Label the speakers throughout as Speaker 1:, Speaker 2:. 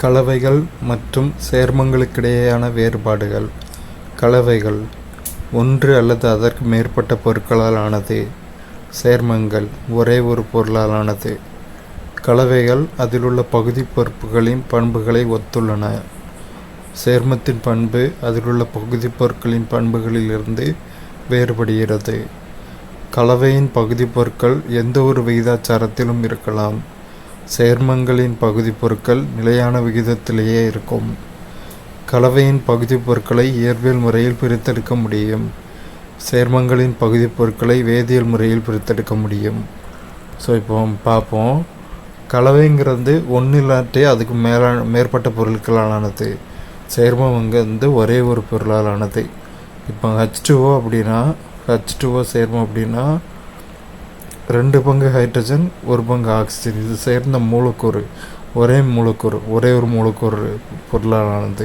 Speaker 1: கலவைகள் மற்றும் சேர்மங்களுக்கிடையேயான வேறுபாடுகள். கலவைகள் ஒன்று அல்லது அதற்கு மேற்பட்ட பொருட்களால் ஆனது. சேர்மங்கள் ஒரே ஒரு பொருளால் ஆனது. கலவைகள் அதிலுள்ள பகுதி பொருட்களின் பண்புகளை ஒத்துள்ளன. சேர்மத்தின் பண்பு அதிலுள்ள பகுதி பொருட்களின் பண்புகளிலிருந்து வேறுபடுகிறது. கலவையின் பகுதி பொருட்கள் எந்த ஒரு விகிதாச்சாரத்திலும் இருக்கலாம். சேர்மங்களின் பகுதி பொருட்கள் நிலையான விகிதத்திலேயே இருக்கும். கலவையின் பகுதி பொருட்களை இயற்பியல் முறையில் பிரித்தெடுக்க முடியும். சேர்மங்களின் பகுதி பொருட்களை வேதியியல் முறையில் பிரித்தெடுக்க முடியும். ஸோ இப்போ பார்ப்போம். கலவைங்கிறது ஒன்று இல்லாட்டி அதுக்கு மேற்பட்ட பொருட்களாலானது. சேர்மம் வந்து ஒரே ஒரு பொருளாலானது. இப்போ H2O அப்படின்னா H2O சேர்மம் அப்படின்னா 2 பங்கு ஹைட்ரஜன் 1 பங்கு ஆக்சிஜன். இது சேர்ந்த மூலக்கூறு ஒரே ஒரு மூலக்கூறு பொருளாலானது.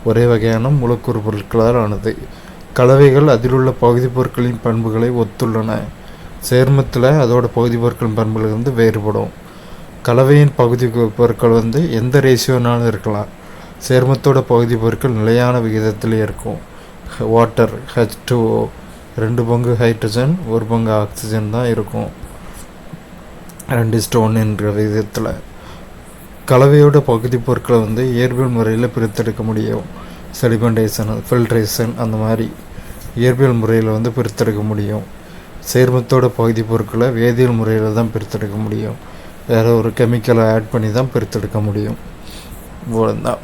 Speaker 1: ஒரே வகையான மூலக்கூறு பொருட்களால் ஆனது. கலவைகள் அதிலுள்ள பகுதி பொருட்களின் பண்புகளை ஒத்துள்ளன. சேர்மத்தில் அதோட பகுதி பொருட்களின் பண்புகளிலிருந்து வேறுபடும். கலவையின் பகுதி பொருட்கள் எந்த ரேஷியோனாலும் இருக்கலாம். சேர்மத்தோட பகுதி பொருட்கள் நிலையான விகிதத்திலே இருக்கும். வாட்டர் H2O 2 பங்கு ஹைட்ரஜன் 1 பங்கு ஆக்சிஜன் தான் இருக்கும் 2:1 என்ற விகிதத்தில். கலவையோட பகுதி பொருட்களை இயற்பியல் முறையில் பிரித்தெடுக்க முடியும். செடிமெண்டேஷன், ஃபில்ட்ரேஷன் அந்த மாதிரி இயற்பியல் முறையில் பிரித்தெடுக்க முடியும். சேர்மத்தோட பகுதி பொருட்களை வேதியியல் முறையில் தான் பிரித்தெடுக்க முடியும். வேறு ஒரு கெமிக்கலை ஆட் பண்ணி தான் பிரித்தெடுக்க முடியும். இவ்வளோதான்.